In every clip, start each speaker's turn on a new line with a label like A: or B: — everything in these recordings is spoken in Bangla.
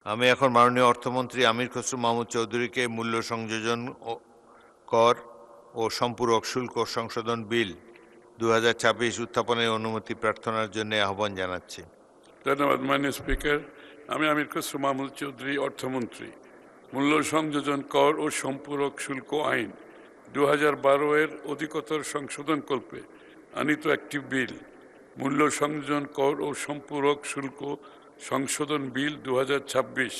A: আমি এখন মাননীয় অর্থমন্ত্রী আমির খসরু মাহমুদ চৌধুরীকে মূল্য সংযোজন কর ও সম্পূরক শুল্ক সংশোধন বিল 2026 উত্থাপনের অনুমতি প্রার্থনার জন্য আহ্বান জানাচ্ছি।
B: ধন্যবাদ মাননীয় স্পিকার। আমি আমির খসরু মাহমুদ চৌধুরী অর্থমন্ত্রী মূল্য সংযোজন কর ও সম্পূরক শুল্ক আইন 2012 এর অধিকতর সংশোধনকল্পে আনিত একটি বিল মূল্য সংযোজন কর ও সম্পূরক শুল্ক সংশোধন বিল 2026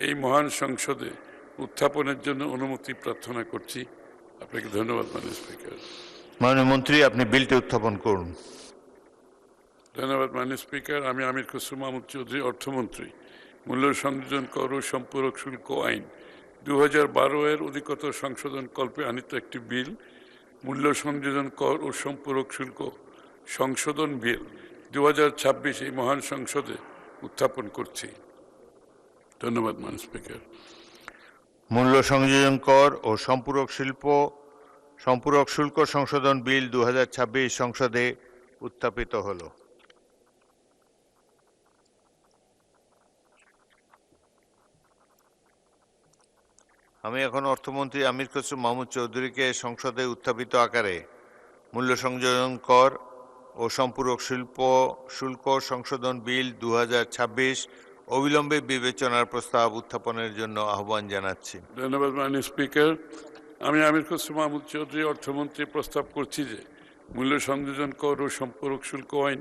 B: এই মহান সংসদে উত্থাপনের জন্য অনুমতি প্রার্থনা করছি। আপনাকে ধন্যবাদ মাননীয় স্পিকার।
A: মাননীয় মন্ত্রী, আপনি বিলটি উত্থাপন করুন।
B: ধন্যবাদ মাননীয় স্পিকার। আমি আমির খসরু মাহমুদ চৌধুরী অর্থমন্ত্রী মূল্য সংযোজন কর ও সম্পূরক শুল্ক আইন 2012 এর অধিকতর সংশোধনকল্পে আনিত একটি বিল মূল্য সংযোজন কর ও সম্পূরক শুল্ক সংশোধন বিল 2026 এই মহান সংসদে উত্থাপন করছি। ধন্যবাদ মাননীয় স্পিকার।
A: মূল্য সংযোজন কর ও সম্পূরক শুল্ক সংশোধন বিল 2026 সংসদে উত্থাপিত হলো। আমি এখন অর্থমন্ত্রী আমির খসরু মাহমুদ চৌধুরীকে সংসদে উত্থাপিত আকারে মূল্য সংযোজন কর ও সম্পূরক শুল্ক সংশোধন বিল 2026 অবিলম্বে বিবেচনার প্রস্তাব উত্থাপনের জন্য আহ্বান জানাচ্ছি।
B: ধন্যবাদ মাননীয় স্পিকার। আমি আমির খসরু মাহমুদ চৌধুরী অর্থমন্ত্রী প্রস্তাব করছি যে মূল্য সংযোজন কর ও সম্পূরক শুল্ক আইন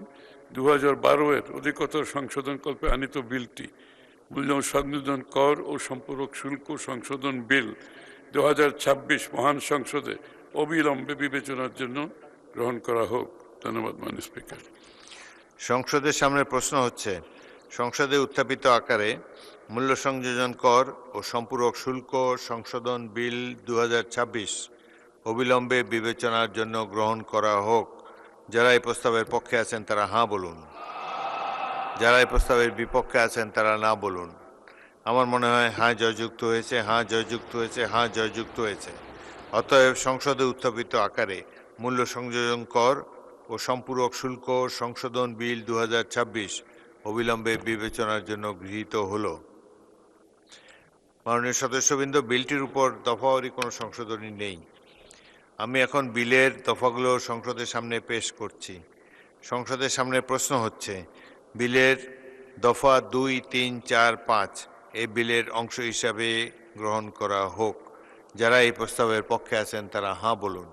B: 2012 এর অধিকতর সংশোধনকল্পে আনিত বিলটি মূল্য সংযোজন কর ও সম্পূরক শুল্ক সংশোধন বিল 2026 মহান সংসদে অবিলম্বে বিবেচনার জন্য গ্রহণ করা হোক। ধন্যবাদ মাননীয় স্পিকার।
A: সংসদের সামনে প্রশ্ন হচ্ছে, সংসদে উত্থাপিত আকারে মূল্য সংযোজন কর ও সম্পূরক শুল্ক সংশোধন বিল 2026 অবিলম্বে বিবেচনার জন্য গ্রহণ করা হোক। যারা এই প্রস্তাবের পক্ষে আছেন তারা হাঁ বলুন, যারা এই প্রস্তাবের বিপক্ষে আছেন তারা না বলুন। আমার মনে হয় হাঁ জয়যুক্ত হয়েছে, হাঁ জয়যুক্ত হয়েছে, হাঁ জয়যুক্ত হয়েছে। অতএব সংসদে উত্থাপিত আকারে মূল্য সংযোজন কর ও সম্পূরক শুল্ক সংশোধন বিল 2026 অবিলম্বে বিবেচনার জন্য গৃহীত হল। মাননীয় সদস্যবৃন্দ, বিলটির উপর দফাওয়ারি কোনো সংশোধনী নেই। আমি এখন বিলের দফাগুলো সংসদের সামনে পেশ করছি। সংসদের সামনে প্রশ্ন হচ্ছে, বিলের দফা 2, 3, 4, 5 এই বিলের অংশ হিসাবে গ্রহণ করা হোক। যারা এই প্রস্তাবের পক্ষে আছেন তারা হাঁ বলুন,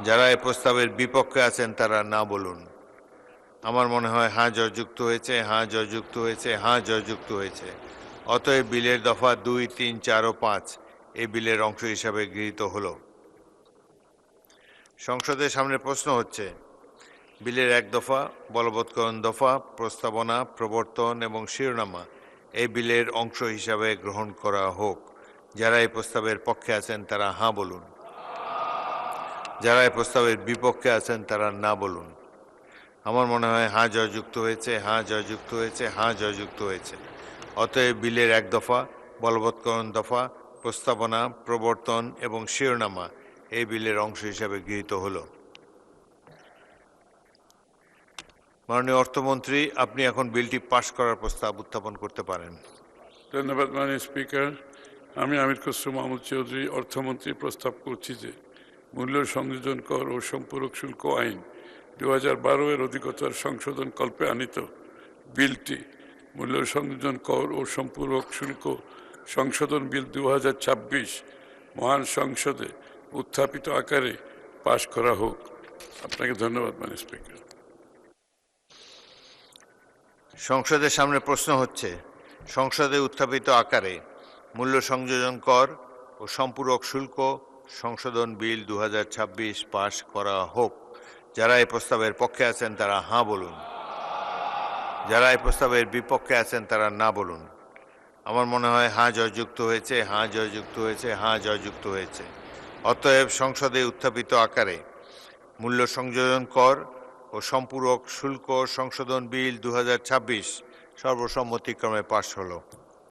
A: যারা এই প্রস্তাবের বিপক্ষে আছেন তারা না বলুন। আমার মনে হয় হাঁ জয়যুক্ত হয়েছে, হাঁ জয়যুক্ত হয়েছে, হাঁ জয়যুক্ত হয়েছে। অতএব বিলের দফা 2, 3, 4 ও 5 এই বিলের অংশ হিসাবে গৃহীত হল। সংসদের সামনে প্রশ্ন হচ্ছে, বিলের 1 দফা, বলবৎকরণ দফা, প্রস্তাবনা, প্রবর্তন এবং শিরোনামা এই বিলের অংশ হিসাবে গ্রহণ করা হোক। যারা এই প্রস্তাবের পক্ষে আছেন তারা হাঁ বলুন, যারা এই প্রস্তাবের বিপক্ষে আছেন তারা না বলুন। আমার মনে হয় হাঁ জয়যুক্ত হয়েছে, হাঁ জয়যুক্ত হয়েছে, হাঁ জয়যুক্ত হয়েছে। অতএব বিলের 1 দফা, বলবৎকরণ দফা, প্রস্তাবনা, প্রবর্তন এবং শিরোনামা এই বিলের অংশ হিসাবে গৃহীত হল। মাননীয় অর্থমন্ত্রী, আপনি এখন বিলটি পাশ করার প্রস্তাব উত্থাপন করতে পারেন।
B: ধন্যবাদ মাননীয় স্পিকার। আমি আমির খসরু মাহমুদ চৌধুরী অর্থমন্ত্রী প্রস্তাব করছি যে মূল্য সংযোজন কর ও সম্পূরক শুল্ক আইন 2012 এর অধিকতর সংশোধনকল্পে আনিত বিলটি মূল্য সংযোজন কর ও সম্পূরক শুল্ক সংশোধন বিল 2026 মহান সংসদে উত্থাপিত আকারে পাশ করা হোক। আপনাকে ধন্যবাদ মাননীয় স্পিকার।
A: সংসদের সামনে প্রশ্ন হচ্ছে, সংসদে উত্থাপিত আকারে মূল্য সংযোজন কর ও সম্পূরক শুল্ক সংশোধন বিল 2026 পাশ করা হোক। যারা এই প্রস্তাবের পক্ষে আছেন তারা হাঁ বলুন, যারা এই প্রস্তাবের বিপক্ষে আছেন তারা না বলুন। আমার মনে হয় হাঁ জয়যুক্ত হয়েছে, হাঁ জয়যুক্ত হয়েছে, হাঁ জয়যুক্ত হয়েছে। অতএব সংসদে উত্থাপিত আকারে মূল্য সংযোজন কর ও সম্পূরক শুল্ক সংশোধন বিল 2026 সর্বসম্মতিক্রমে পাশ হলো।